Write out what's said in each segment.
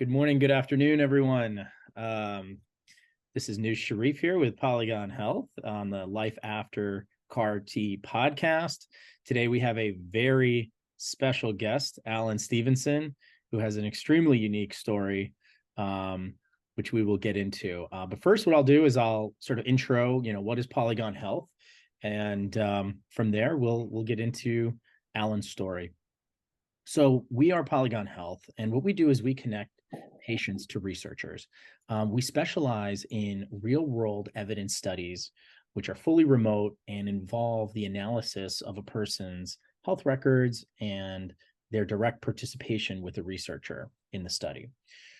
Good morning, good afternoon, everyone. This is News Sharif here with Polygon Health on the Life After CAR T podcast. Today we have a very special guest, Allan Stephenson, who has an extremely unique story, which we will get into. But first, what I'll do is I'll sort of intro, what is Polygon Health? And from there, we'll get into Allan's story. So we are Polygon Health, and what we do is we connect patients to researchers. We specialize in real-world evidence studies, which are fully remote and involve the analysis of a person's health records and their direct participation with a researcher in the study.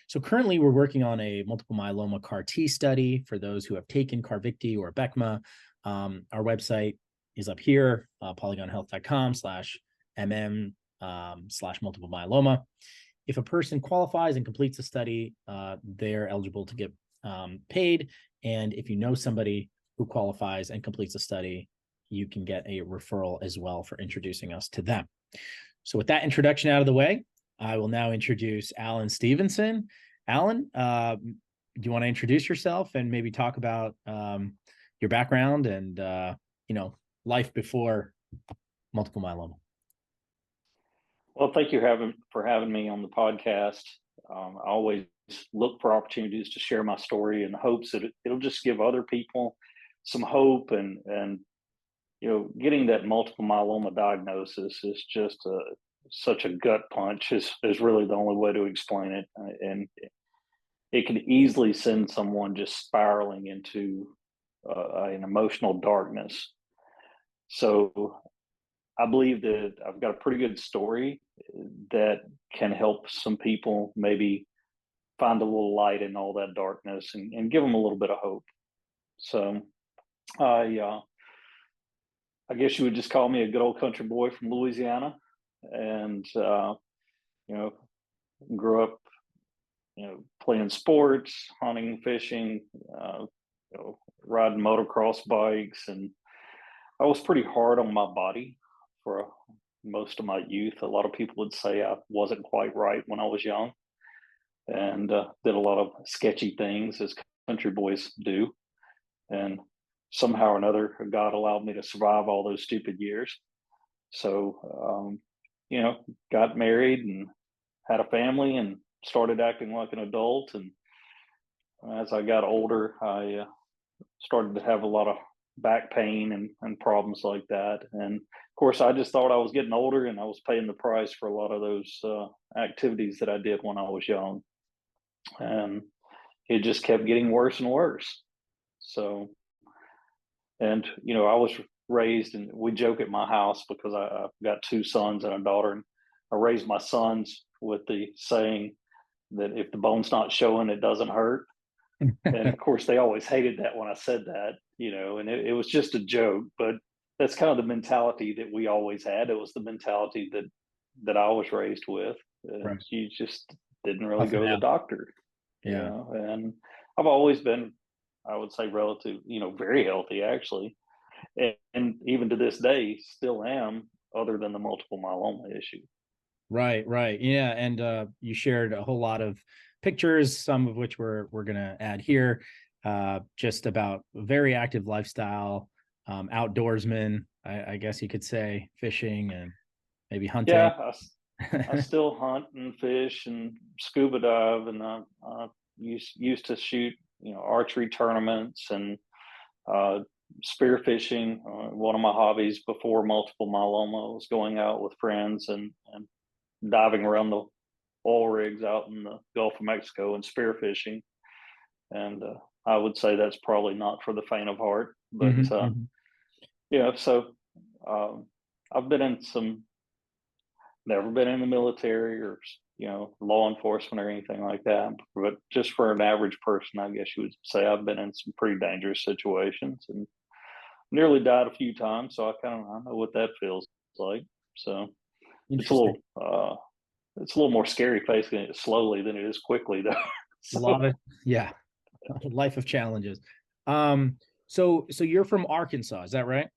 So currently, we're working on a multiple myeloma CAR T study for those who have taken Carvykti or Abecma. Our website is up here, polygonhealth.com/mm/multiple myeloma. If a person qualifies and completes the study, they're eligible to get paid. And if you know somebody who qualifies and completes the study, you can get a referral as well for introducing us to them. So with that introduction out of the way, I will now introduce Allan Stephenson. Allan, do you want to introduce yourself and maybe talk about your background and life before multiple myeloma? Well, thank you for having me on the podcast. I always look for opportunities to share my story in the hopes that it'll just give other people some hope and getting that multiple myeloma diagnosis is just such a gut punch is really the only way to explain it. And it can easily send someone just spiraling into an emotional darkness. So I believe that I've got a pretty good story that can help some people maybe find a little light in all that darkness and give them a little bit of hope. So I guess you would just call me a good old country boy from Louisiana, and grew up playing sports, hunting, fishing, riding motocross bikes, and I was pretty hard on my body for most of my youth. A lot of people would say I wasn't quite right when I was young, and did a lot of sketchy things as country boys do. And somehow or another, God allowed me to survive all those stupid years. So, got married and had a family and started acting like an adult. And as I got older, I started to have a lot of back pain and problems like that. And of course, I just thought I was getting older and I was paying the price for a lot of those activities that I did when I was young. And it just kept getting worse and worse. So, and, I was raised, and we joke at my house because I've got two sons and a daughter. And I raised my sons with the saying that if the bone's not showing, it doesn't hurt. And of course, they always hated that when I said that, and it was just a joke, but that's kind of the mentality that we always had. It was the mentality that I was raised with. Right. You just didn't really go to the doctor. Yeah. And I've always been, I would say, very healthy, actually. And even to this day, still am, other than the multiple myeloma issue. Right. Yeah. And you shared a whole lot of pictures, some of which we're going to add here, just about very active lifestyle, outdoorsman, I guess you could say, fishing and maybe hunting. Yeah, I still hunt and fish and scuba dive, and I used to shoot, archery tournaments and spearfishing. One of my hobbies before multiple myeloma was going out with friends and diving around the oil rigs out in the Gulf of Mexico and spearfishing. And I would say that's probably not for the faint of heart, but so I've been in never been in the military or law enforcement or anything like that, but just for an average person, I guess you would say I've been in some pretty dangerous situations and nearly died a few times. So I know what that feels like. So it's a little more scary facing it slowly than it is quickly, though. A lot of life of challenges. So you're from Arkansas, is that right?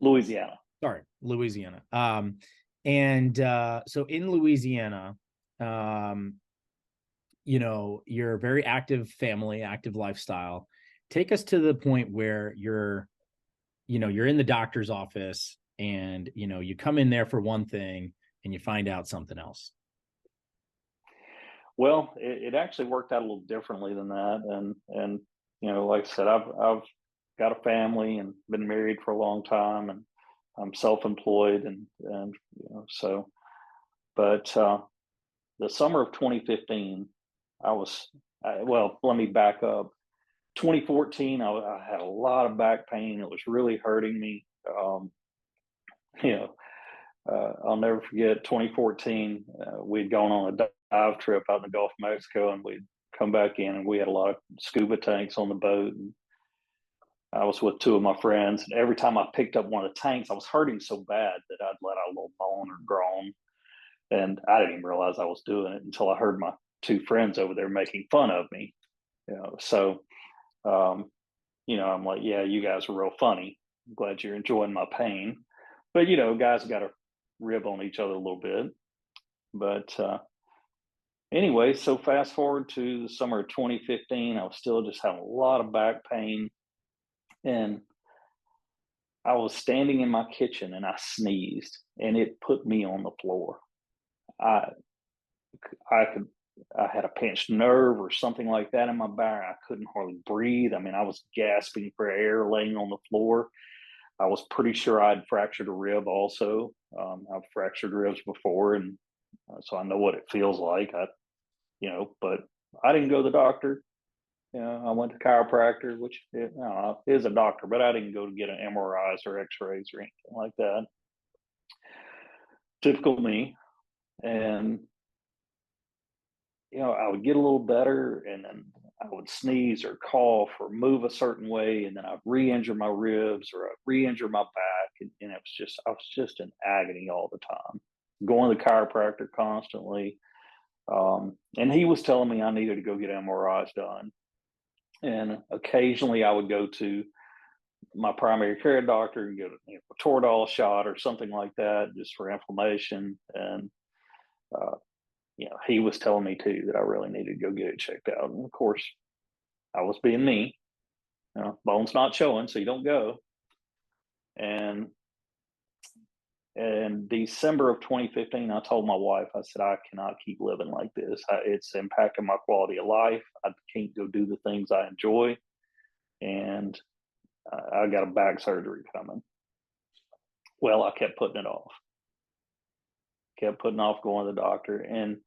Louisiana. Sorry, Louisiana. And so in Louisiana, you're a very active family, active lifestyle. Take us to the point where you're in the doctor's office and, you come in there for one thing and you find out something else. Well, it actually worked out a little differently than that, and like I said, I've got a family and been married for a long time, and I'm self-employed, and so. But the summer of 2015, well, let me back up. 2014, I had a lot of back pain. It was really hurting me. You know, I'll never forget 2014. We'd gone on a dive trip out in the Gulf of Mexico, and we'd come back in, and we had a lot of scuba tanks on the boat. And I was with two of my friends, and every time I picked up one of the tanks, I was hurting so bad that I'd let out a little moan or groan, and I didn't even realize I was doing it until I heard my two friends over there making fun of me. So I'm like, yeah, you guys are real funny. I'm glad you're enjoying my pain. But guys got to rib on each other a little bit. But anyway, so fast forward to the summer of 2015, I was still just having a lot of back pain, and I was standing in my kitchen and I sneezed, and it put me on the floor. I I could I had a pinched nerve or something like that in my back. I couldn't hardly breathe. I mean, I was gasping for air laying on the floor. I was pretty sure I'd fractured a rib also. I've fractured ribs before, and so I know what it feels like. But I didn't go to the doctor. I went to chiropractor, which is a doctor, but I didn't go to get an MRIs or X-rays or anything like that. Typical me. And I would get a little better, and then I would sneeze or cough or move a certain way, and then I'd re-injure my ribs or I'd re-injure my back, and I was just in agony all the time, going to the chiropractor constantly. And he was telling me I needed to go get MRIs done, and occasionally I would go to my primary care doctor and get a Toradol shot or something like that, just for inflammation. And uh, he was telling me too that I really needed to go get it checked out. And of course, I was being me. Bone's not showing, so you don't go. And in December of 2015, I told my wife, I said, I cannot keep living like this. It's impacting my quality of life. I can't go do the things I enjoy. And I got a back surgery coming. Well, I kept putting it off, kept putting off going to the doctor. And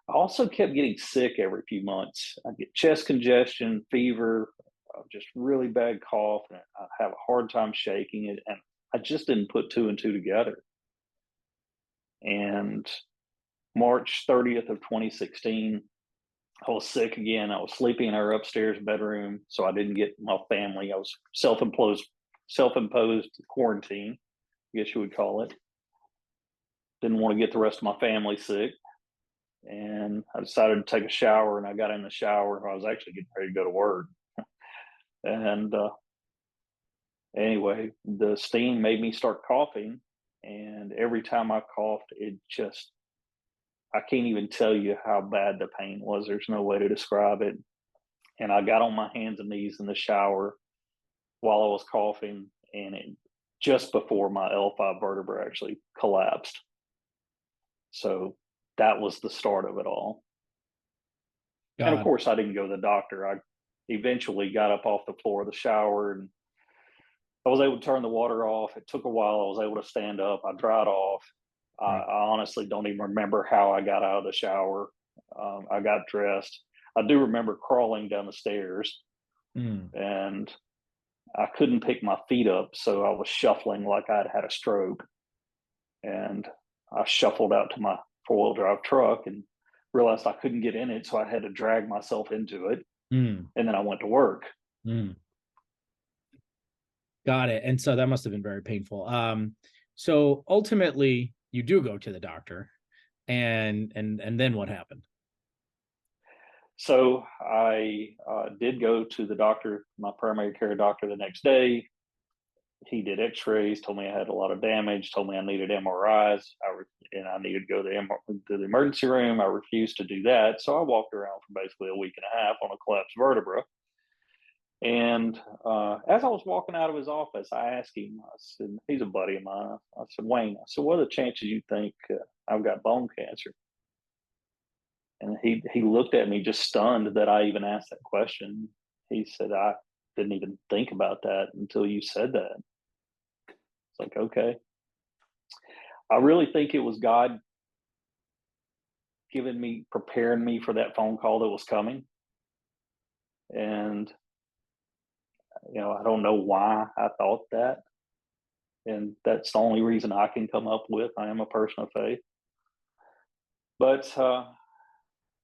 I also kept getting sick every few months. I get chest congestion, fever, just really bad cough, and I have a hard time shaking it. And I just didn't put two and two together. And March 30th of 2016, I was sick again. I was sleeping in our upstairs bedroom, so I didn't get my family. I was self-imposed quarantine, I guess you would call it. Didn't want to get the rest of my family sick. And I decided to take a shower, and I got in the shower. I was actually getting ready to go to work. And anyway, the steam made me start coughing. And every time I coughed, I can't even tell you how bad the pain was. There's no way to describe it. And I got on my hands and knees in the shower while I was coughing, and just before my L5 vertebra actually collapsed. So that was the start of it all. And of course, I didn't go to the doctor. I eventually got up off the floor of the shower, and I was able to turn the water off. It took a while. I was able to stand up. I dried off. I honestly don't even remember how I got out of the shower. I got dressed. I do remember crawling down the stairs, and I couldn't pick my feet up, so I was shuffling like I'd had a stroke. And I shuffled out to my four-wheel drive truck and realized I couldn't get in it, so I had to drag myself into it. And then I went to work. Got it. And so that must have been very painful. So ultimately, you do go to the doctor, and then what happened? So I did go to the doctor, my primary care doctor, the next day. he did x-rays, told me I had a lot of damage, told me I needed MRIs, and I needed to go to the emergency room. I refused to do that. So I walked around for basically a week and a half on a collapsed vertebra. And as I was walking out of his office, I asked him, I said, he's a buddy of mine. I said, Wayne, I said, what are the chances you think I've got bone cancer? And he looked at me just stunned that I even asked that question. He said, I didn't even think about that until you said that. It's like, okay. I really think it was God preparing me for that phone call that was coming. And, I don't know why I thought that. And that's the only reason I can come up with. I am a person of faith. But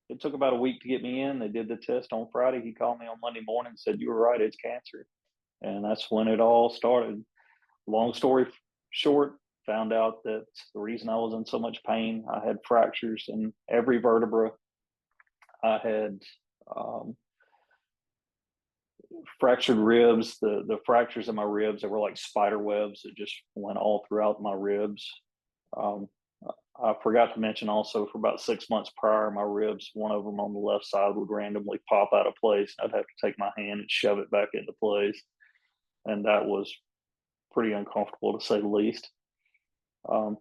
it took about a week to get me in. They did the test on Friday. He called me on Monday morning and said, you were right, it's cancer. And that's when it all started. Long story short, found out that the reason I was in so much pain, I had fractures in every vertebra. I had fractured ribs. The fractures in my ribs, they were like spider webs that just went all throughout my ribs. I forgot to mention also, for about 6 months prior, my ribs, one of them on the left side would randomly pop out of place. I'd have to take my hand and shove it back into place. And that was pretty uncomfortable, to say the least. I'm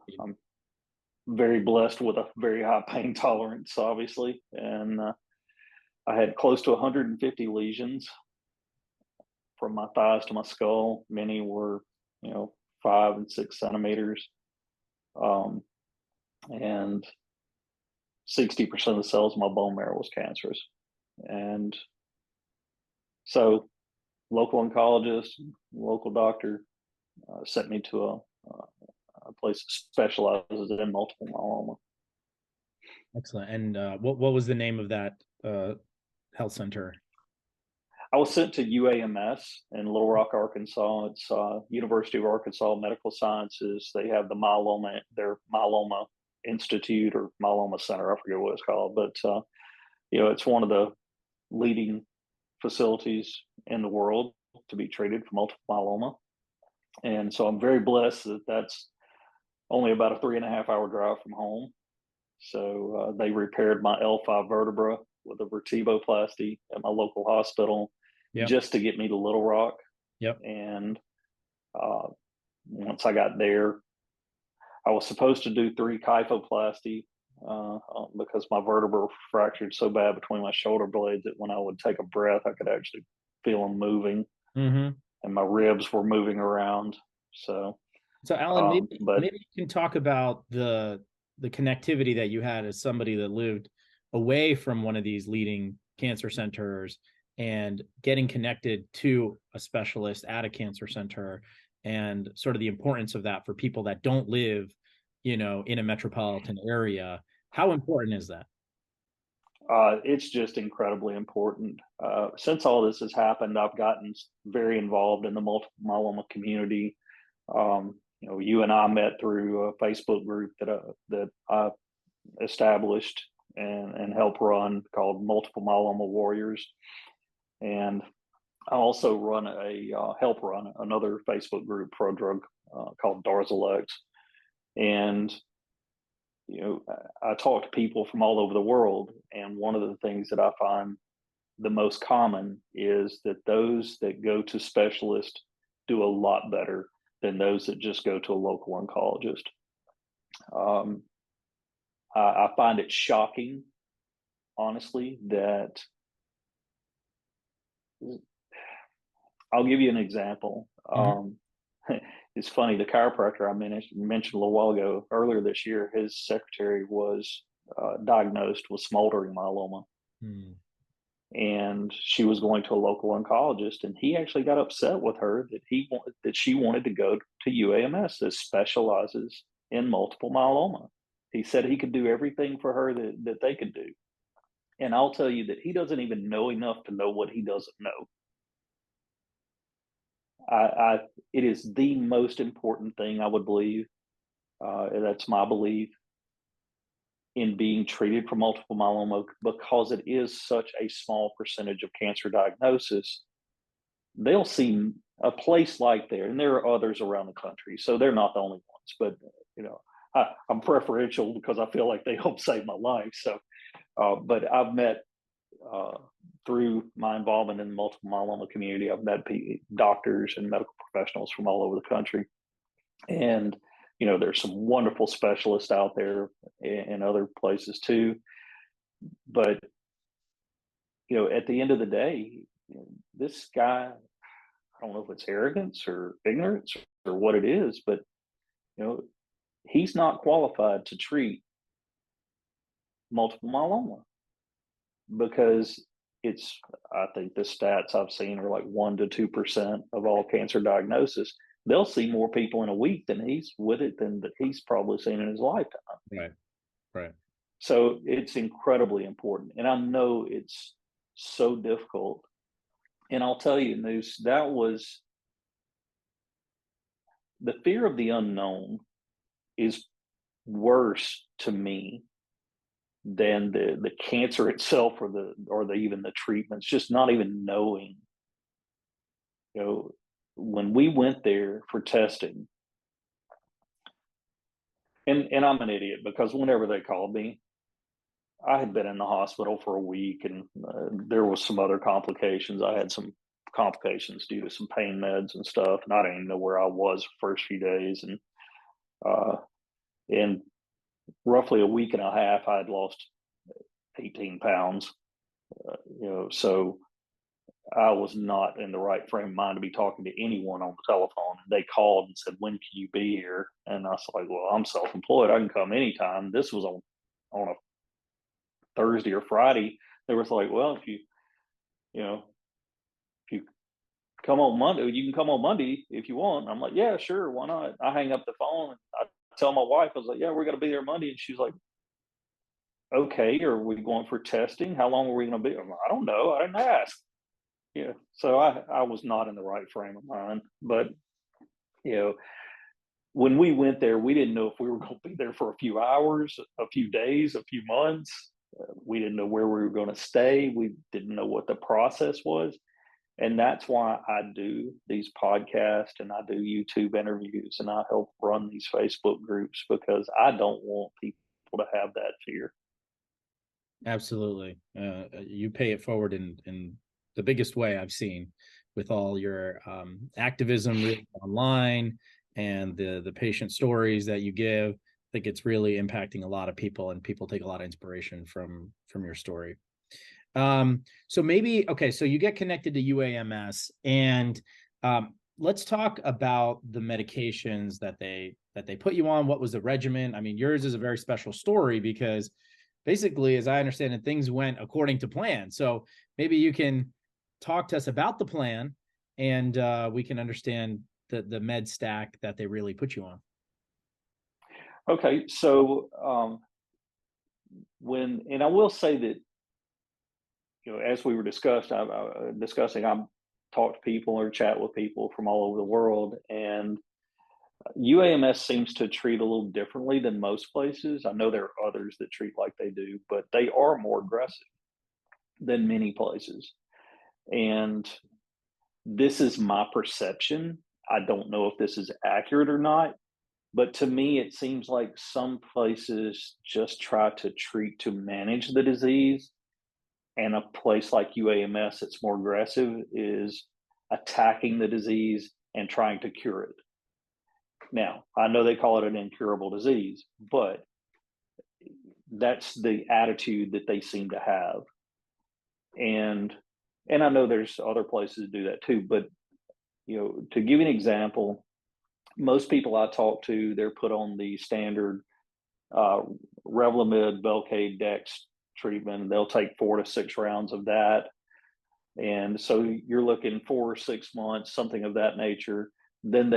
very blessed with a very high pain tolerance, obviously. And I had close to 150 lesions from my thighs to my skull. Many were, 5 and 6 centimeters. And 60% of the cells in my bone marrow was cancerous. And so local oncologist, local doctor sent me to a place that specializes in multiple myeloma. Excellent. And what was the name of that health center? I was sent to UAMS in Little Rock, Arkansas. It's University of Arkansas Medical Sciences. They have their myeloma institute or myeloma center. I forget what it's called, but it's one of the leading facilities in the world to be treated for multiple myeloma. And so I'm very blessed that that's only about a 3.5 hour drive from home. So they repaired my L5 vertebra with a vertebroplasty at my local hospital. Yep. Just to get me to Little Rock. Yep. And once I got there, I was supposed to do 3 kyphoplasty because my vertebra fractured so bad between my shoulder blades that when I would take a breath, I could actually feel them moving, and my ribs were moving around. So Allan, maybe you can talk about the connectivity that you had as somebody that lived away from one of these leading cancer centers and getting connected to a specialist at a cancer center, and sort of the importance of that for people that don't live, in a metropolitan area. How important is that? It's just incredibly important. Since all this has happened, I've gotten very involved in the multiple myeloma community. You and I met through a Facebook group that I established and helped run, called Multiple Myeloma Warriors. And I also help run another Facebook group, pro-drug, called Darzalex. And, I talk to people from all over the world. And one of the things that I find the most common is that those that go to specialists do a lot better than those that just go to a local oncologist. I find it shocking, honestly, that I'll give you an example. It's funny, the chiropractor I mentioned a little while ago, earlier this year, his secretary was diagnosed with smoldering myeloma. And she was going to a local oncologist, and he actually got upset with her that she wanted to go to UAMS, that specializes in multiple myeloma. He said he could do everything for her that they could do. And I'll tell you that he doesn't even know enough to know what he doesn't know. It is the most important thing, I would believe. That's my belief in being treated for multiple myeloma, because it is such a small percentage of cancer diagnosis. they'll see a place like there, and there are others around the country, so they're not the only ones. But I'm preferential because I feel like they help save my life. So, but I've met through my involvement in the multiple myeloma community, I've met doctors and medical professionals from all over the country, and there's some wonderful specialists out there in other places too. But at the end of the day, this guy, I don't know if it's arrogance or ignorance or what it is, but he's not qualified to treat multiple myeloma because I think the stats I've seen are like 1% to 2% of all cancer diagnosis. They'll see more people in a week than he's with it than he's probably seen in his lifetime. Right. Right. So it's incredibly important. And I know it's so difficult. And I'll tell you, Noose, that was the fear of the unknown is worse to me than the cancer itself or even the treatments, just not even knowing. When we went there for testing, and I'm an idiot because whenever they called me, I had been in the hospital for a week, and there was some other complications. I had some complications due to some pain meds and stuff, and I didn't even know where I was the first few days. And in roughly a week and a half, I had lost 18 pounds. So I was not in the right frame of mind to be talking to anyone on the telephone. And they called and said, "When can you be here?" And I was like, "Well, I'm self-employed. I can come anytime." This was on a Thursday or Friday. They were like, "Well, if you come on Monday, you can come on Monday if you want." And I'm like, "Yeah, sure, why not?" I hang up the phone and I tell my wife, I was like, "Yeah, we're going to be there Monday." And she's like, "Okay, are we going for testing? How long are we going to be?" I'm like, "I don't know. I didn't ask." Yeah. So I was not in the right frame of mind. But, when we went there, we didn't know if we were going to be there for a few hours, a few days, a few months. We didn't know where we were going to stay. We didn't know what the process was. And that's why I do these podcasts and I do YouTube interviews and I help run these Facebook groups because I don't want people to have that fear. Absolutely. You pay it forward in the biggest way I've seen with all your activism online and the patient stories that you give. I think it's really impacting a lot of people, and people take a lot of inspiration from your story. So maybe, okay, so you get connected to UAMS, and let's talk about the medications that they put you on. What was the regimen? I mean, yours is a very special story because basically, as I understand it, things went according to plan. So maybe you can talk to us about the plan, and we can understand the med stack that they really put you on. Okay, so and I will say that as we were discussing, I've talked to people or chat with people from all over the world, and UAMS seems to treat a little differently than most places. I know there are others that treat like they do, but they are more aggressive than many places. And this is my perception. I don't know if this is accurate or not, but to me, it seems like some places just try to treat to manage the disease. And a place like UAMS that's more aggressive is attacking the disease and trying to cure it. Now, I know they call it an incurable disease, but that's the attitude that they seem to have. And I know there's other places to do that too, but to give you an example, most people I talk to, they're put on the standard Revlimid, Velcade, Dex treatment. They'll take 4 to 6 rounds of that. And so you're looking 4 or 6 months, something of that nature. Then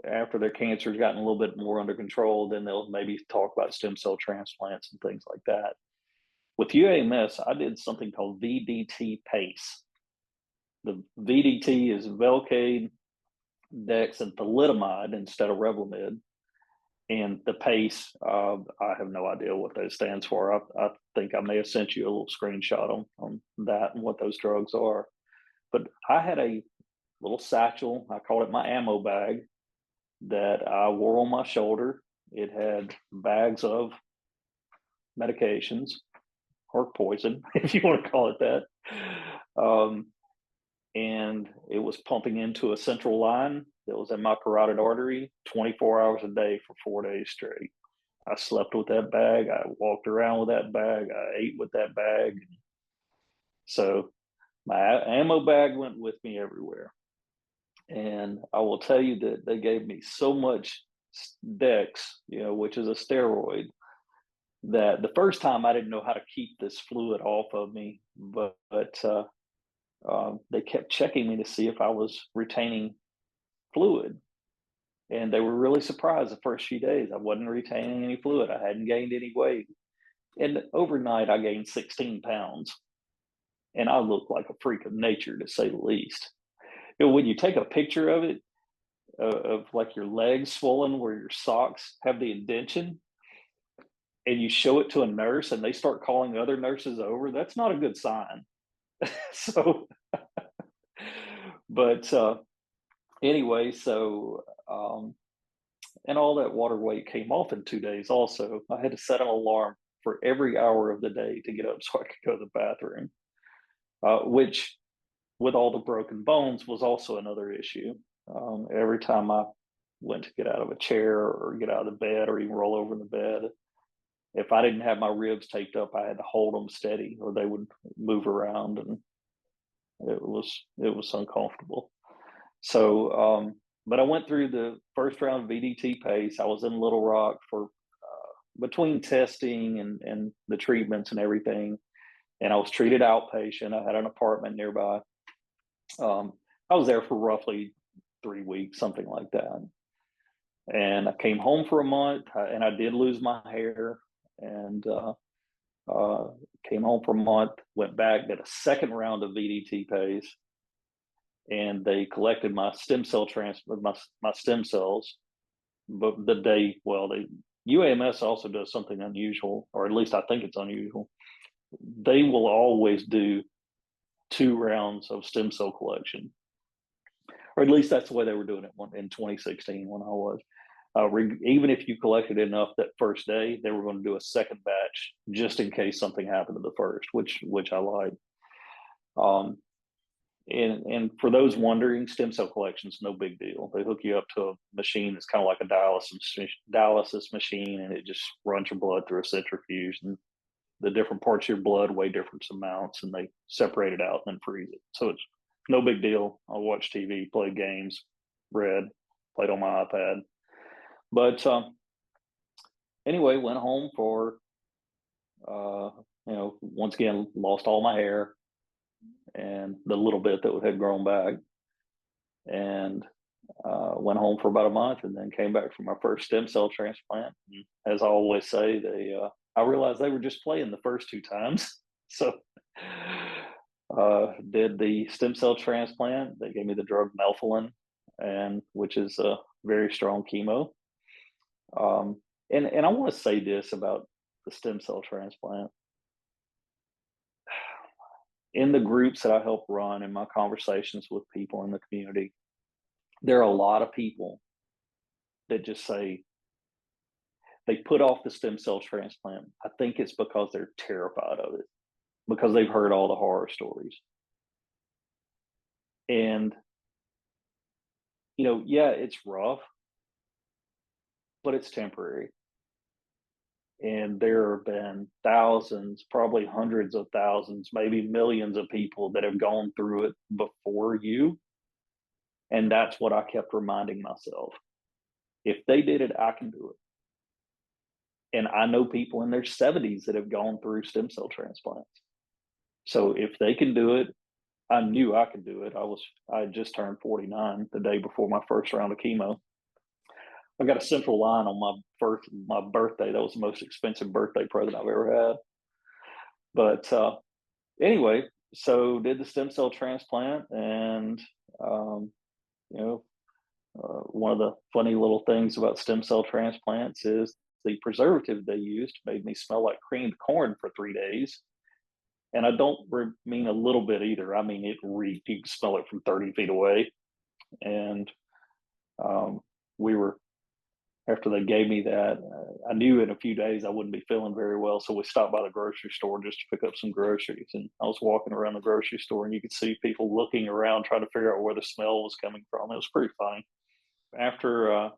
after their cancer's gotten a little bit more under control, then they'll maybe talk about stem cell transplants and things like that. With UAMS, I did something called VDT PACE. The VDT is Velcade, Dex, and thalidomide instead of Revlimid. And the PACE, I have no idea what that stands for. I think I may have sent you a little screenshot on that and what those drugs are. But I had a little satchel, I called it my ammo bag, that I wore on my shoulder. It had bags of medications or poison, if you want to call it that. Um, and it was pumping into a central line that was in my carotid artery 24 hours a day for 4 days straight. I slept with that bag. I walked around with that bag. I ate with that bag. So my ammo bag went with me everywhere. And I will tell you that they gave me so much Dex, which is a steroid, that the first time I didn't know how to keep this fluid off of me, but they kept checking me to see if I was retaining fluid. And they were really surprised the first few days. I wasn't retaining any fluid. I hadn't gained any weight. And overnight, I gained 16 pounds. And I looked like a freak of nature, to say the least. When you take a picture of it, of like your legs swollen where your socks have the indentation, and you show it to a nurse and they start calling other nurses over, that's not a good sign. So, but anyway, so, and all that water weight came off in 2 days also. I had to set an alarm for every hour of the day to get up so I could go to the bathroom, which, with all the broken bones, was also another issue. Every time I went to get out of a chair or get out of the bed or even roll over in the bed, if I didn't have my ribs taped up, I had to hold them steady or they would move around, and it was uncomfortable. So, but I went through the first round of VDT pace. I was in Little Rock for between testing and the treatments and everything, and I was treated outpatient. I had an apartment nearby. I was there for roughly 3 weeks, something like that. And I came home for a month, and I did lose my hair, and came home for a month, went back, did a second round of VDT pace, and they collected my stem cell my stem cells. But UAMS also does something unusual, or at least I think it's unusual. They will always do 2 rounds of stem cell collection, or at least that's the way they were doing it in 2016 when I was. Even if you collected enough that first day, they were going to do a second batch just in case something happened to the first, which I like. And for those wondering, stem cell collection is no big deal. They hook you up to a machine that's kind of like a dialysis machine, and it just runs your blood through a centrifuge, and the different parts of your blood weigh different amounts, and they separate it out and then freeze it. So it's no big deal. I watched TV, played games, read, played on my iPad. But anyway, went home for, once again, lost all my hair and the little bit that had grown back, and went home for about a month, and then came back for my first stem cell transplant. And as I always say, I realized they were just playing the first 2 times. So did the stem cell transplant. They gave me the drug melphalan, which is a very strong chemo. And I want to say this about the stem cell transplant. In the groups that I help run, in my conversations with people in the community, there are a lot of people that just say they put off the stem cell transplant. I think it's because they're terrified of it, because they've heard all the horror stories. And, yeah, it's rough, but it's temporary. And there have been thousands, probably hundreds of thousands, maybe millions of people that have gone through it before you. And that's what I kept reminding myself. If they did it, I can do it. And I know people in their 70s that have gone through stem cell transplants. So if they can do it, I knew I could do it. I had just turned 49 the day before my first round of chemo. I got a central line on my birthday. That was the most expensive birthday present I've ever had. But anyway, so did the stem cell transplant, and one of the funny little things about stem cell transplants is the preservative they used made me smell like creamed corn for 3 days. And I don't mean a little bit either. I mean, it reeked. You could smell it from 30 feet away. And we were, after they gave me that, I knew in a few days I wouldn't be feeling very well. So we stopped by the grocery store just to pick up some groceries. And I was walking around the grocery store, and you could see people looking around trying to figure out where the smell was coming from. It was pretty funny. After,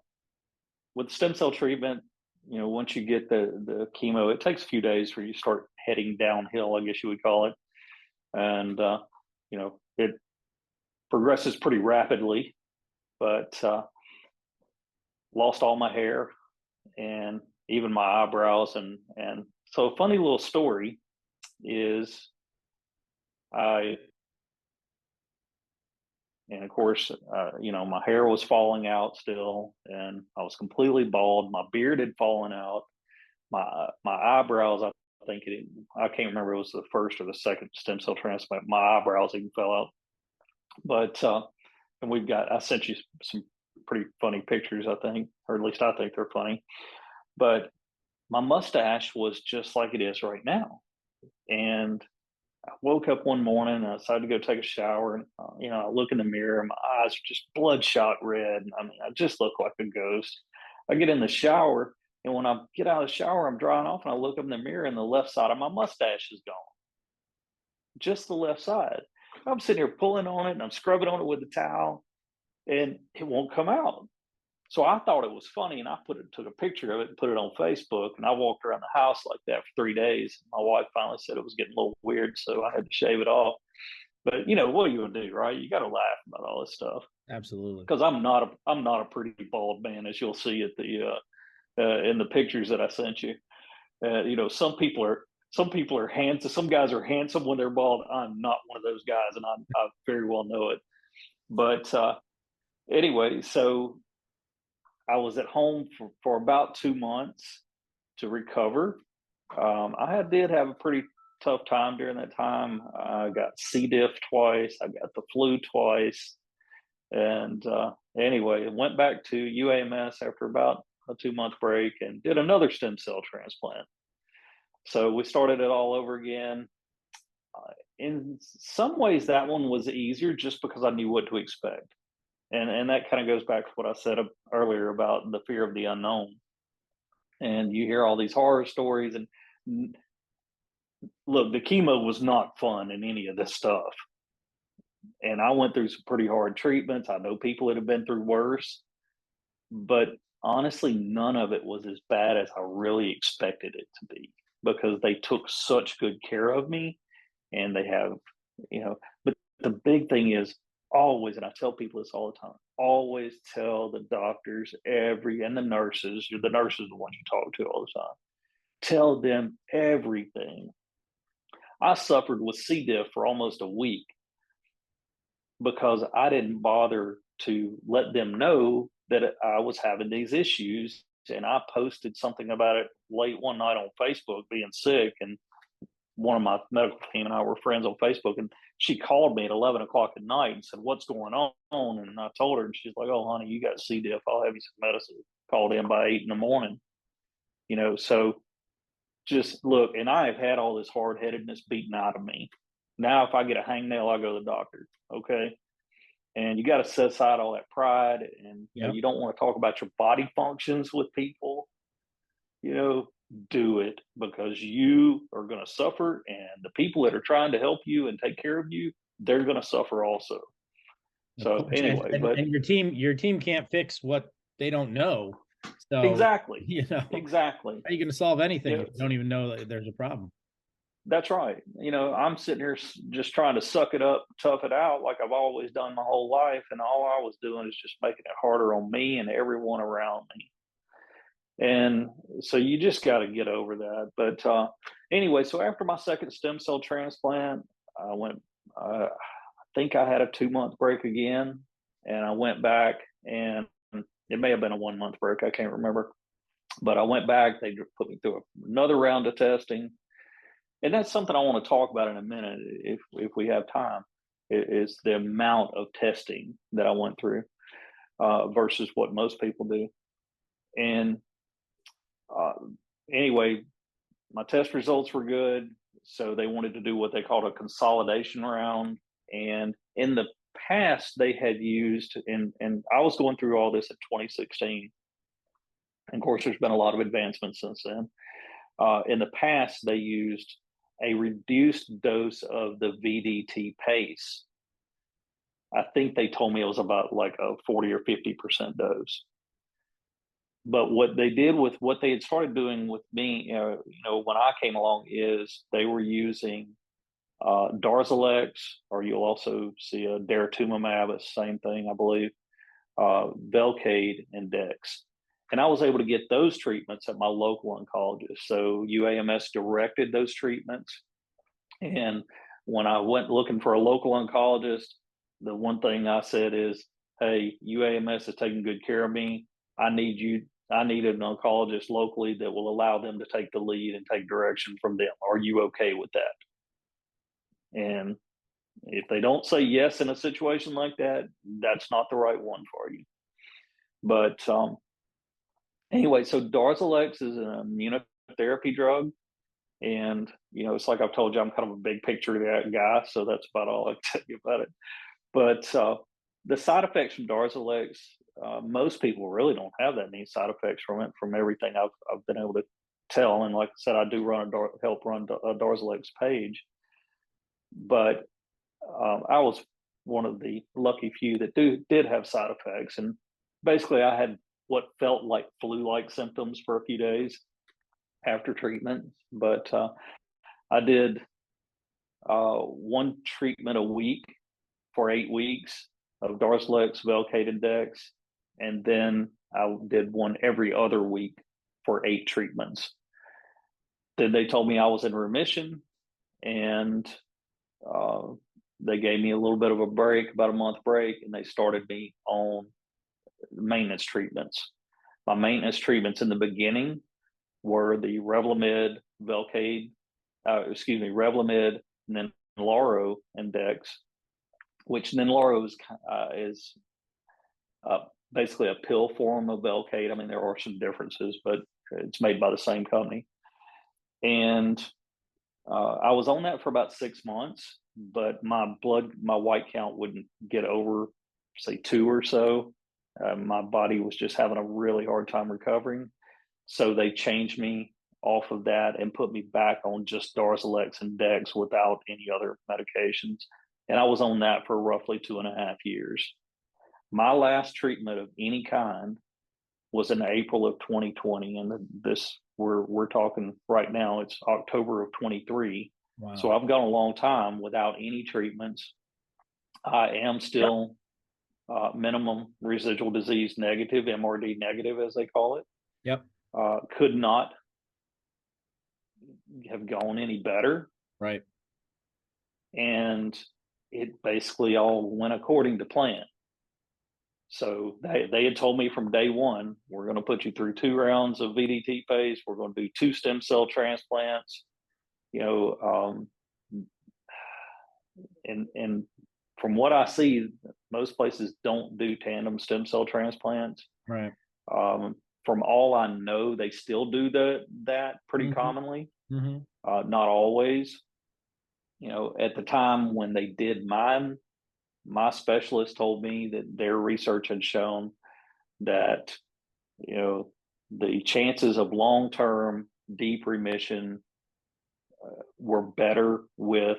with stem cell treatment, once you get the chemo, it takes a few days for you to start heading downhill, I guess you would call it. And, it progresses pretty rapidly, but lost all my hair and even my eyebrows. And so a funny little story is and of course, my hair was falling out still, and I was completely bald. My beard had fallen out. My eyebrows, I can't remember if it was the first or the second stem cell transplant. My eyebrows even fell out. But and I sent you some pretty funny pictures, I think, or at least I think they're funny. But my mustache was just like it is right now. And I woke up one morning and I decided to go take a shower. And, I look in the mirror and my eyes are just bloodshot red. I mean, I just look like a ghost. I get in the shower, and when I get out of the shower, I'm drying off, and I look up in the mirror, and the left side of my mustache is gone. Just the left side. I'm sitting here pulling on it, and I'm scrubbing on it with the towel, and it won't come out. So I thought it was funny, and I took a picture of it and put it on Facebook, and I walked around the house like that for 3 days. My wife finally said it was getting a little weird, so I had to shave it off. But what are you gonna do, right? You got to laugh about all this stuff. Absolutely. Because I'm not a pretty bald man, as you'll see at the in the pictures that I sent you. Some people are handsome. Some guys are handsome when they're bald. I'm not one of those guys, and I very well know it. But anyway, so I was at home for about 2 months to recover. I did have a pretty tough time during that time. I got C. diff twice. I got the flu twice. And anyway, went back to UAMS after about a 2-month break and did another stem cell transplant. So we started it all over again. In some ways, that one was easier just because I knew what to expect. And that kind of goes back to what I said earlier about the fear of the unknown. And you hear all these horror stories. And look, the chemo was not fun in any of this stuff. And I went through some pretty hard treatments. I know people that have been through worse. But honestly, none of it was as bad as I really expected it to be, because they took such good care of me. And they have, but the big thing is, always, and I tell people this all the time, always tell the doctors and the nurses are the ones you talk to all the time. Tell them everything. I suffered with C. diff for almost a week because I didn't bother to let them know that I was having these issues. And I posted something about it late one night on Facebook, being sick. And one of my medical team and I were friends on Facebook, and she called me at 11 o'clock at night and said, "What's going on?" And I told her, and she's like, "Oh, honey, you got C. diff. I'll have you some medicine." Called in by 8 in the morning. So just look, and I have had all this hard headedness beaten out of me. Now, if I get a hangnail, I go to the doctor. Okay. And you got to set aside all that pride, and Yep. you don't want to talk about your body functions with people. Do it, because you are going to suffer, and the people that are trying to help you and take care of you, they're going to suffer also. Of So course. anyway, And your team can't fix what they don't know. So exactly, how are you going to solve anything if you don't even know that there's a problem? That's right. I'm sitting here just trying to suck it up, tough it out, like I've always done my whole life, and all I was doing is just making it harder on me and everyone around me. And so you just got to get over that. But anyway, so after my second stem cell transplant, I think I had a 2-month break again, and I went back, and it may have been a 1-month break. I can't remember, but I went back. They put me through another round of testing. And that's something I want to talk about in a minute, if we have time, is the amount of testing that I went through versus what most people do. And anyway, my test results were good. so they wanted to do what they called a consolidation round. And in the past, they had used, and I was going through all this in 2016. And of course, there's been a lot of advancements since then. In the past, they used a reduced dose of the VDT pace. I think they told me it was about like a 40 or 50% dose. But what they did with what they had started doing with me, when I came along, is they were using Darzalex, or you'll also see a daratumumab, it's the same thing, I believe, Velcade, and Dex. And I was able to get those treatments at my local oncologist. So UAMS directed those treatments. And when I went looking for a local oncologist, the one thing I said is, hey, UAMS is taking good care of me. I need an oncologist locally that will allow them to take the lead and take direction from them. Are you okay with that? And if they don't say yes in a situation like that, that's not the right one for you. But anyway, so Darzalex is an immunotherapy drug. And, it's like I've told you, I'm kind of a big picture guy. So that's about all I can tell you about it. But the side effects from Darzalex, most people really don't have that many side effects from it, from everything I've been able to tell. And like I said, I do help run a Darzalex page. But I was one of the lucky few that did have side effects. And basically, I had what felt like flu-like symptoms for a few days after treatment. But I did one treatment a week for 8 weeks of Darzalex, Velcade, and Dex. And then I did one every other week for 8 treatments. Then they told me I was in remission, and they gave me a little bit of a break, about a month break, and they started me on maintenance treatments. My maintenance treatments in the beginning were the Revlimid, Revlimid, and then Ninlaro and Dex, which Ninlaro is basically a pill form of Velcade. I mean, there are some differences, but it's made by the same company. And I was on that for about 6 months, but my white count wouldn't get over, say, 2 or so. My body was just having a really hard time recovering. So they changed me off of that and put me back on just Darzalex and Dex without any other medications. And I was on that for roughly 2.5 years. My last treatment of any kind was in April of 2020. And we're talking right now, it's October of 23. Wow. So I've gone a long time without any treatments. I am still minimum residual disease negative, MRD negative, as they call it. Yep. Could not have gone any better. Right. And it basically all went according to plan. So they had told me from day one, we're going to put you through 2 rounds of VDT phase. We're going to do 2 stem cell transplants, and from what I see, most places don't do tandem stem cell transplants. Right. From all I know, they still do that pretty commonly. Mm-hmm. Not always. At the time when they did mine, my specialist told me that their research had shown that, the chances of long-term deep remission were better with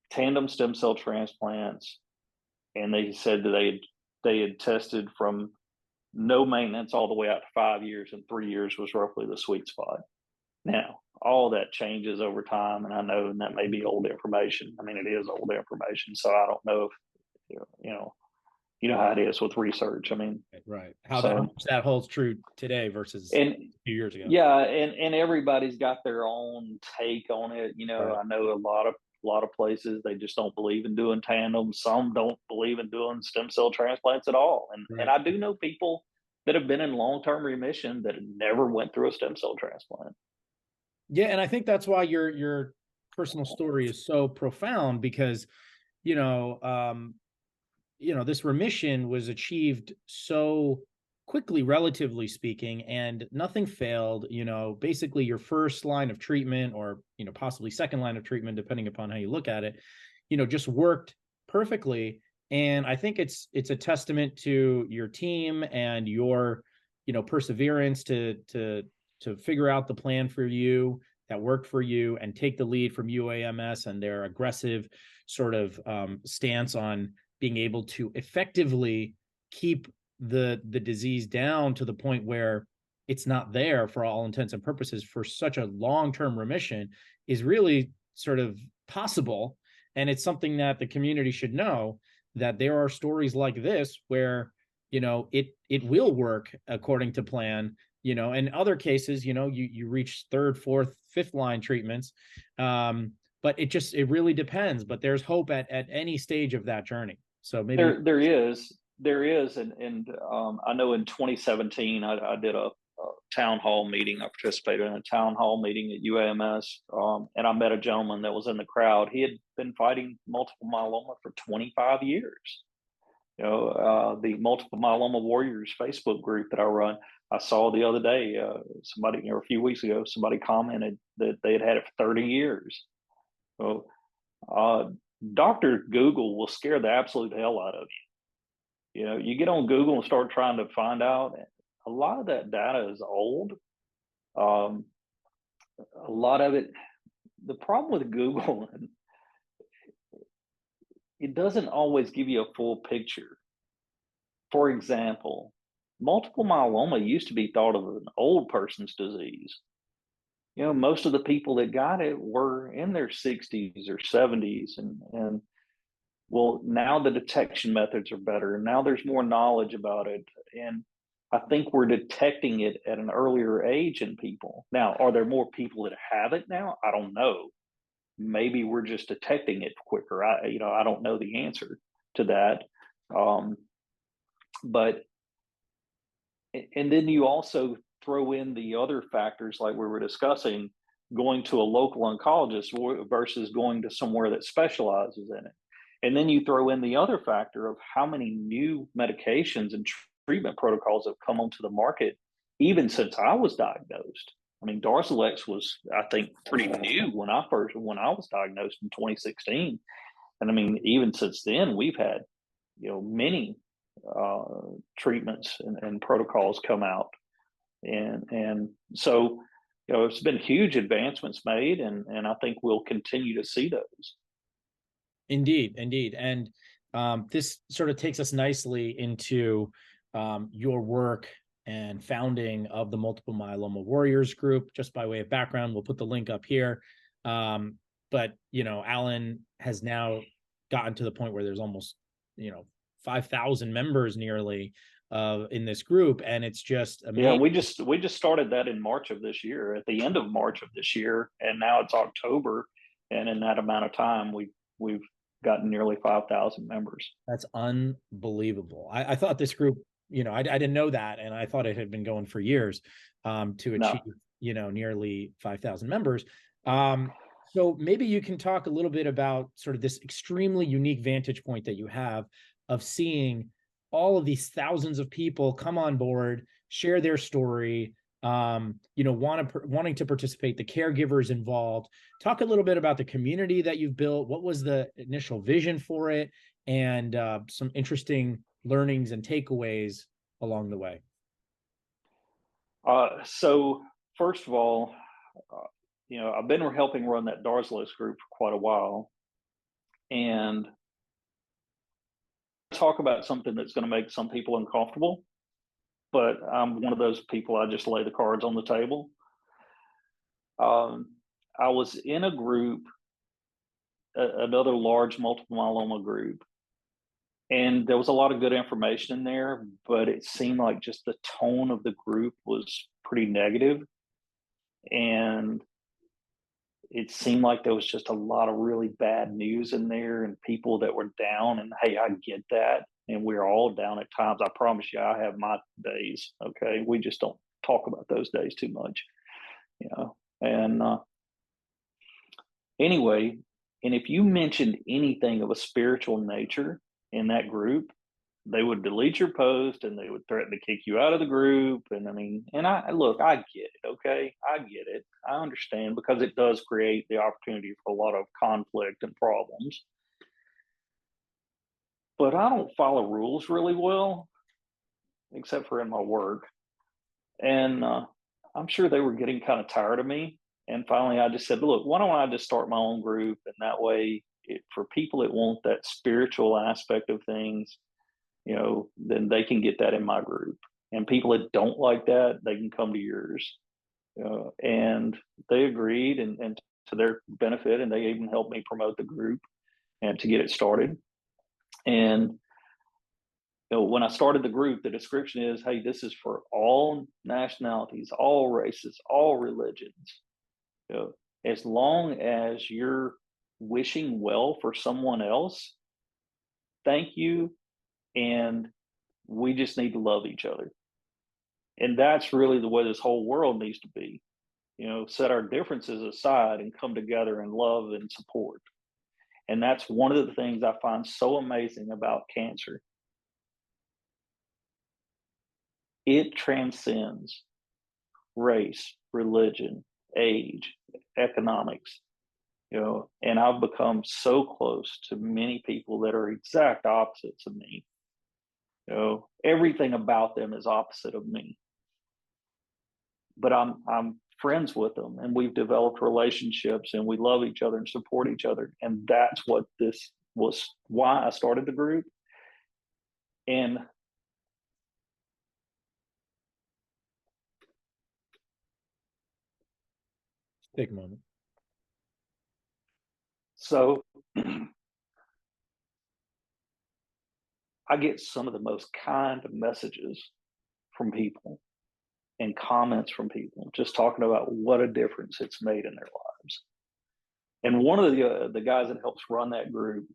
tandem stem cell transplants. And they said that they had tested from no maintenance all the way out to 5 years, and 3 years was roughly the sweet spot. Now, all that changes over time, and I know that may be old information. I mean, it is old information, so I don't know if you know how it is with research. I mean, right? How much that holds true today versus a few years ago. Yeah, and everybody's got their own take on it. Right. I know a lot of places they just don't believe in doing tandem. Some don't believe in doing stem cell transplants at all, and I do know people that have been in long-term remission that never went through a stem cell transplant. Yeah, and I think that's why your personal story is so profound, because this remission was achieved so quickly, relatively speaking, and nothing failed. Basically your first line of treatment, or possibly second line of treatment, depending upon how you look at it, just worked perfectly. And I think it's a testament to your team and your perseverance to figure out the plan for you that worked for you, and take the lead from UAMS and their aggressive sort of stance on being able to effectively keep the disease down to the point where it's not there for all intents and purposes for such a long-term remission is really sort of possible. And it's something that the community should know, that there are stories like this where it will work according to plan. In other cases, you reach third, fourth, fifth line treatments, but it really depends. But there's hope at any stage of that journey. So maybe there is, and I know in 2017 I did a town hall meeting. I participated in a town hall meeting at UAMS, and I met a gentleman that was in the crowd. He had been fighting multiple myeloma for 25 years. The Multiple Myeloma Warriors Facebook group that I run, I saw the other day, somebody, a few weeks ago, somebody commented that they had it for 30 years. So, Dr. Google will scare the absolute hell out of you. You get on Google and start trying to find out. A lot of that data is old. A lot of it, the problem with Google, it doesn't always give you a full picture. For example, multiple myeloma used to be thought of as an old person's disease. Most of the people that got it were in their 60s or 70s, and well, now the detection methods are better, and now there's more knowledge about it, and I think we're detecting it at an earlier age in people. Now, are there more people that have it now? I don't know. Maybe we're just detecting it quicker. I don't know the answer to that. But and then you also throw in the other factors like we were discussing, going to a local oncologist versus going to somewhere that specializes in it. And then you throw in the other factor of how many new medications and treatment protocols have come onto the market even since I was diagnosed. I mean, Darzalex was, I think, pretty new when I was diagnosed in 2016. And I mean, even since then, we've had, many treatments and protocols come out. And so, it's been huge advancements made, and I think we'll continue to see those. Indeed. And this sort of takes us nicely into your work and founding of the Multiple Myeloma Warriors group. Just by way of background, we'll put the link up here. But Allan has now gotten to the point where there's almost 5,000 members nearly in this group, and it's just amazing. Yeah, we just started that in March of this year, at the end of March of this year, and now it's October, and in that amount of time, we've gotten nearly 5,000 members. That's unbelievable. I thought this group, I didn't know that, and I thought it had been going for years to achieve, nearly 5,000 members. So maybe you can talk a little bit about sort of this extremely unique vantage point that you have of seeing all of these thousands of people come on board, share their story, wanting to participate, the caregivers involved. Talk a little bit about the community that you've built. What was the initial vision for it, and some interesting learnings and takeaways along the way? So first of all, I've been helping run that Darzalex group for quite a while, and talk about something that's going to make some people uncomfortable, but I'm one of those people, I just lay the cards on the table. I was in a group, another large multiple myeloma group, and there was a lot of good information in there, but it seemed like just the tone of the group was pretty negative, and it seemed like there was just a lot of really bad news in there, and people that were down. And hey, I get that, and we're all down at times. I promise you, I have my days. Okay, we just don't talk about those days too much, And anyway, and if you mentioned anything of a spiritual nature in that group, they would delete your post and they would threaten to kick you out of the group. And I mean, and I look, I get it. Okay. I get it. I understand, because it does create the opportunity for a lot of conflict and problems. But I don't follow rules really well, except for in my work. And I'm sure they were getting kind of tired of me. And finally, I just said, look, why don't I just start my own group? And that way, for people that want that spiritual aspect of things, then they can get that in my group. And people that don't like that, they can come to yours. And they agreed, and to their benefit, and they even helped me promote the group and to get it started. And when I started the group, the description is, hey, this is for all nationalities, all races, all religions. As long as you're wishing well for someone else, thank you. And we just need to love each other. And that's really the way this whole world needs to be. Set our differences aside and come together and love and support. And that's one of the things I find so amazing about cancer. It transcends race, religion, age, economics. And I've become so close to many people that are exact opposites of me. Everything about them is opposite of me. But I'm friends with them, and we've developed relationships, and we love each other and support each other. And that's what this was, why I started the group. And Take a moment. so I get some of the most kind messages from people and comments from people just talking about what a difference it's made in their lives. And one of the guys that helps run that group,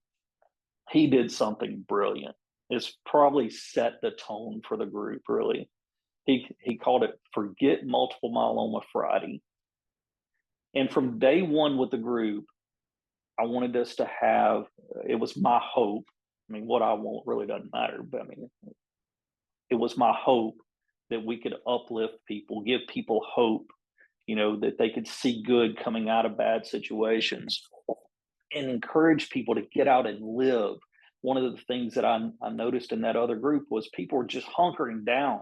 he did something brilliant. It's probably set the tone for the group, really. He called it Forget Multiple Myeloma Friday. And from day one with the group, I wanted us to have, it was my hope. I mean, what I want really doesn't matter, but I mean, it was my hope that we could uplift people, give people hope, that they could see good coming out of bad situations, and encourage people to get out and live. One of the things that I noticed in that other group was people were just hunkering down.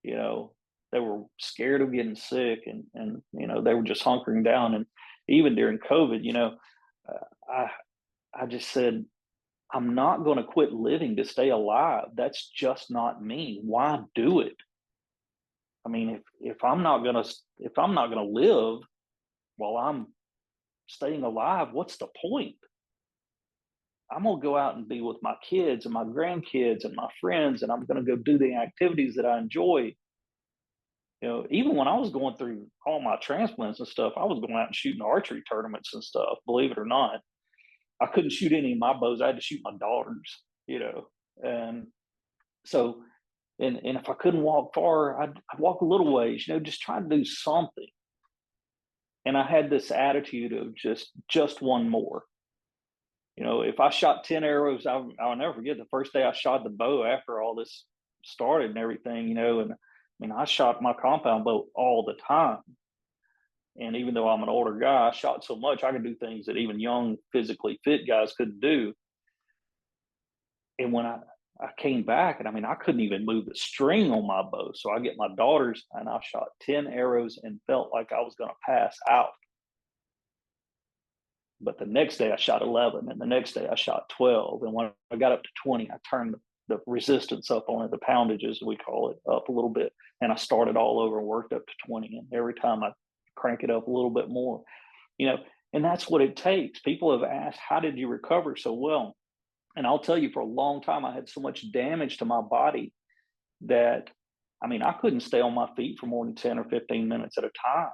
They were scared of getting sick, and they were just hunkering down. And even during COVID, I just said, I'm not going to quit living to stay alive. That's just not me. Why do it? I mean, if I'm not going to live while I'm staying alive, what's the point? I'm going to go out and be with my kids and my grandkids and my friends, and I'm going to go do the activities that I enjoy. Even when I was going through all my transplants and stuff, I was going out and shooting archery tournaments and stuff, believe it or not. I couldn't shoot any of my bows. I had to shoot my daughters, And so, and if I couldn't walk far, I'd walk a little ways, just try to do something. And I had this attitude of just one more. If I shot 10 arrows, I'll never forget the first day I shot the bow after all this started and everything, and I mean, I shot my compound bow all the time. And even though I'm an older guy, I shot so much, I could do things that even young, physically fit guys couldn't do. And when I came back, and I mean, I couldn't even move the string on my bow. So I get my daughters, and I shot 10 arrows and felt like I was going to pass out. But the next day I shot 11, and the next day I shot 12. And when I got up to 20, I turned the resistance up on it, the poundage, as we call it, up a little bit. And I started all over and worked up to 20. And every time I crank it up a little bit more, and that's what it takes. People have asked, how did you recover so well? And I'll tell you, for a long time, I had so much damage to my body that, I mean, I couldn't stay on my feet for more than 10 or 15 minutes at a time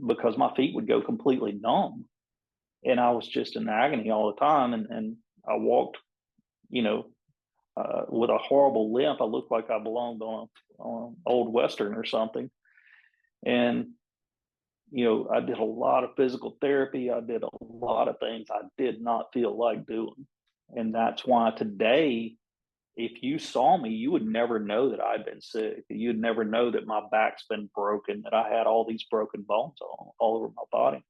because my feet would go completely numb. And I was just in agony all the time. And I walked, with a horrible limp. I looked like I belonged on an old Western or something. And, I did a lot of physical therapy. I did a lot of things I did not feel like doing. And that's why today, if you saw me, you would never know that I'd been sick. You'd never know that my back's been broken, that I had all these broken bones all over my body.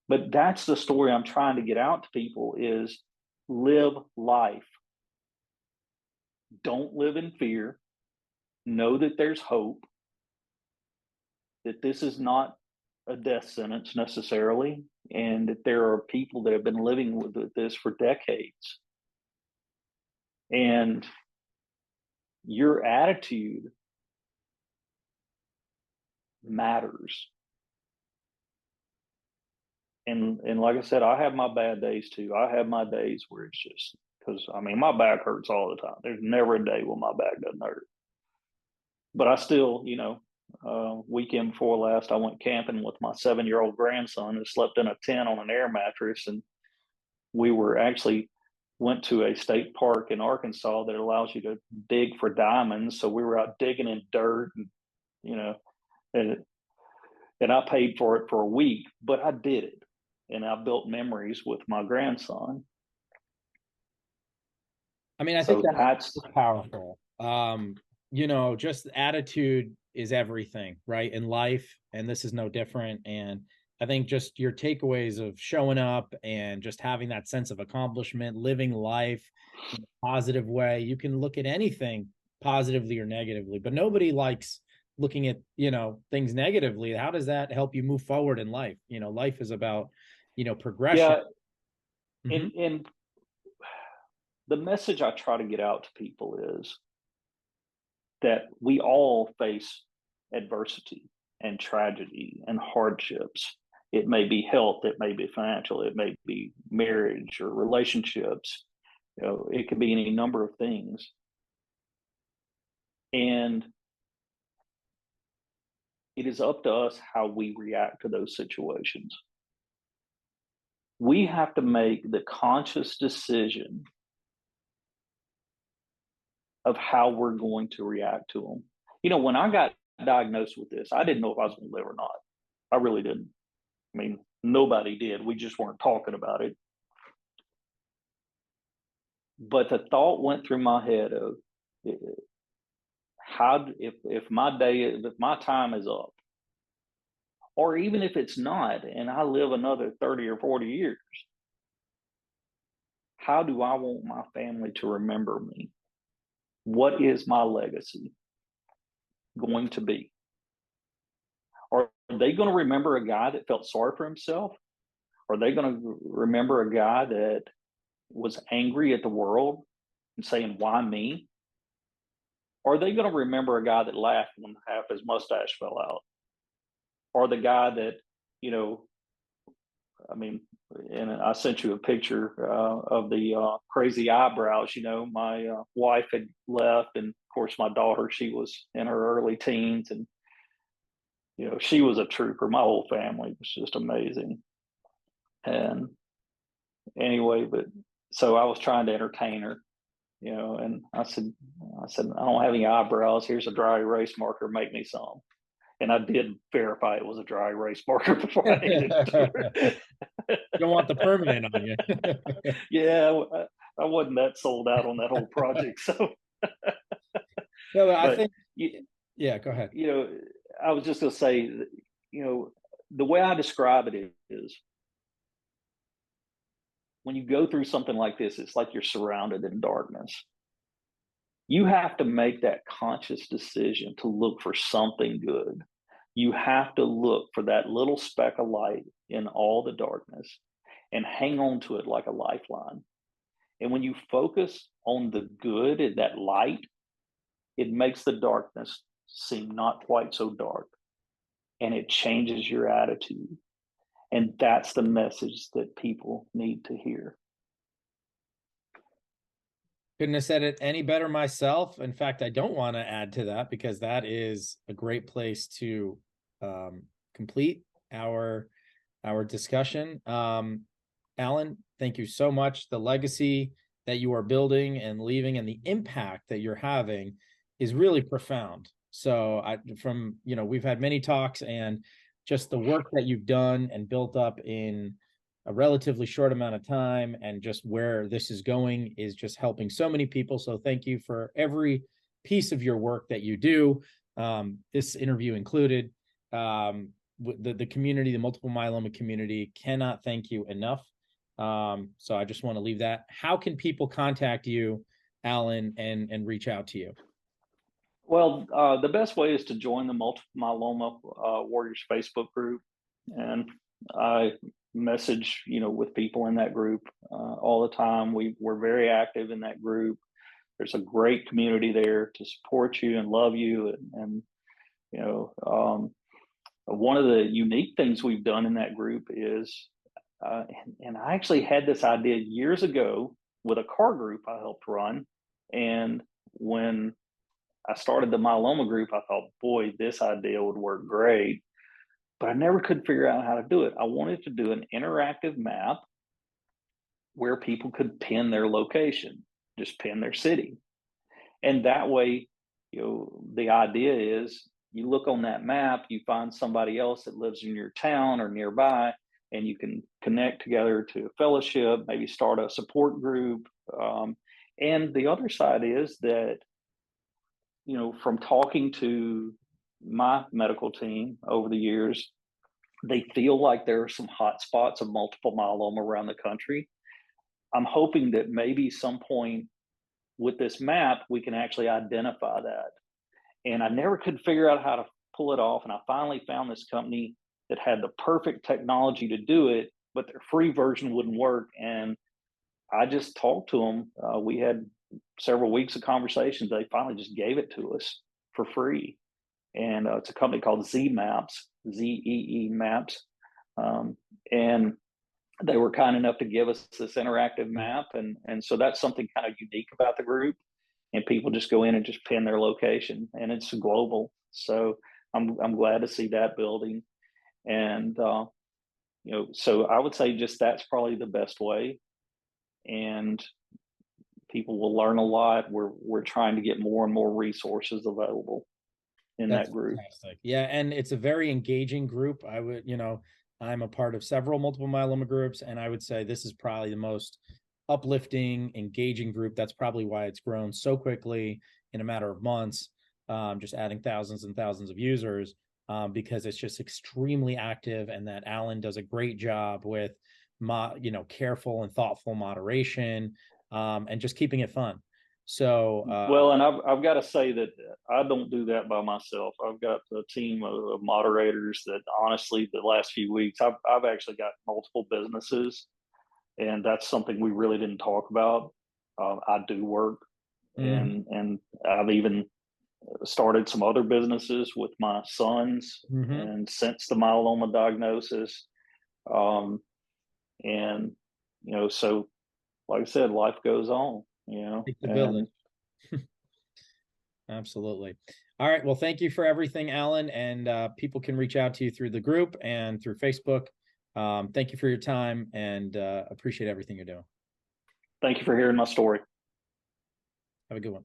But that's the story I'm trying to get out to people is live life. Don't live in fear. Know that there's hope, that this is not a death sentence necessarily, and that there are people that have been living with this for decades. And your attitude matters. And like I said, I have my bad days too. I have my days where it's just because I mean my back hurts all the time. There's never a day when my back doesn't hurt. But I still, weekend before last, I went camping with my 7-year-old grandson who slept in a tent on an air mattress, and we were actually went to a state park in Arkansas that allows you to dig for diamonds. So we were out digging in dirt, and and I paid for it for a week, but I did it, and I built memories with my grandson. I mean, I think So that's powerful. Just attitude is everything, right? In life, and this is no different. And I think just your takeaways of showing up and just having that sense of accomplishment, living life in a positive way. You can look at anything positively or negatively, but nobody likes looking at, things negatively. How does that help you move forward in life? Life is about, progression. Yeah. And the message I try to get out to people is that we all face adversity and tragedy and hardships. It may be health, it may be financial, it may be marriage or relationships. It could be any number of things. And it is up to us how we react to those situations. We have to make the conscious decision of how we're going to react to them. When I got diagnosed with this, I didn't know if I was going to live or not. I really didn't. I mean, nobody did. We just weren't talking about it. But the thought went through my head of how if my time is up, or even if it's not, and I live another 30 or 40 years, how do I want my family to remember me? What is my legacy going to be? Are they going to remember a guy that felt sorry for himself? Are they going to remember a guy that was angry at the world and saying, why me? Or are they going to remember a guy that laughed when half his mustache fell out? Or the guy that, and I sent you a picture of the crazy eyebrows. My wife had left, and of course, my daughter, she was in her early teens, and she was a trooper. My whole family was just amazing. And anyway, but so I was trying to entertain her, and I said, I don't have any eyebrows. Here's a dry erase marker. Make me some. And I did verify it was a dry erase marker before I handed it to her. You don't want the permanent on you. Yeah, I wasn't that sold out on that whole project. So, no, I think, yeah, go ahead. I was just going to say, the way I describe it is when you go through something like this, it's like you're surrounded in darkness. You have to make that conscious decision to look for something good. You have to look for that little speck of light in all the darkness and hang on to it like a lifeline. And when you focus on the good and that light, it makes the darkness seem not quite so dark, and it changes your attitude. And that's the message that people need to hear. Couldn't have said it any better myself. In fact, I don't want to add to that because that is a great place to complete our discussion. Allan, thank you so much. The legacy that you are building and leaving and the impact that you're having is really profound. So we've had many talks, and just the work that you've done and built up in a relatively short amount of time, and just where this is going is just helping so many people. So thank you for every piece of your work that you do, this interview included. The community, the multiple myeloma community, cannot thank you enough. So I just want to leave that. How can people contact you, Allan, and reach out to you? Well, the best way is to join the Multiple Myeloma Warriors Facebook group, and I message, with people in that group all the time. We're very active in that group. There's a great community there to support you and love you, and one of the unique things we've done in that group is, and I actually had this idea years ago with a car group I helped run, and when I started the myeloma group, I thought, boy, this idea would work great, but I never could figure out how to do it. I wanted to do an interactive map where people could pin their location, just pin their city. And that way, the idea is you look on that map, you find somebody else that lives in your town or nearby, and you can connect together to a fellowship, maybe start a support group. And the other side is that, from talking to my medical team over the years, they feel like there are some hot spots of multiple myeloma around the country. I'm hoping that maybe some point with this map, we can actually identify that. And I never could figure out how to pull it off. And I finally found this company that had the perfect technology to do it, but their free version wouldn't work. And I just talked to them. We had several weeks of conversations. They finally just gave it to us for free. And it's a company called Z Maps, ZEE Maps. And they were kind enough to give us this interactive map. And so that's something kind of unique about the group. And people just go in and just pin their location, and it's global. So I'm glad to see that building. And, so I would say just that's probably the best way. And people will learn a lot. We're trying to get more and more resources available in That's that group. fantastic. Yeah, and it's a very engaging group. I'm a part of several multiple myeloma groups, and I would say this is probably the most uplifting, engaging group. That's probably why it's grown so quickly in a matter of months, just adding thousands and thousands of users, because it's just extremely active, and that Allan does a great job with careful and thoughtful moderation, and just keeping it fun. So Well, and I've got to say that I don't do that by myself. I've got a team of moderators that, honestly, the last few weeks, I've actually got multiple businesses, and that's something we really didn't talk about. I do work, and I've even started some other businesses with my sons, and since the myeloma diagnosis, and so like I said, life goes on. Take the village. Absolutely. All right. Well, thank you for everything, Allan. And people can reach out to you through the group and through Facebook. Thank you for your time, and appreciate everything you're doing. Thank you for hearing my story. Have a good one.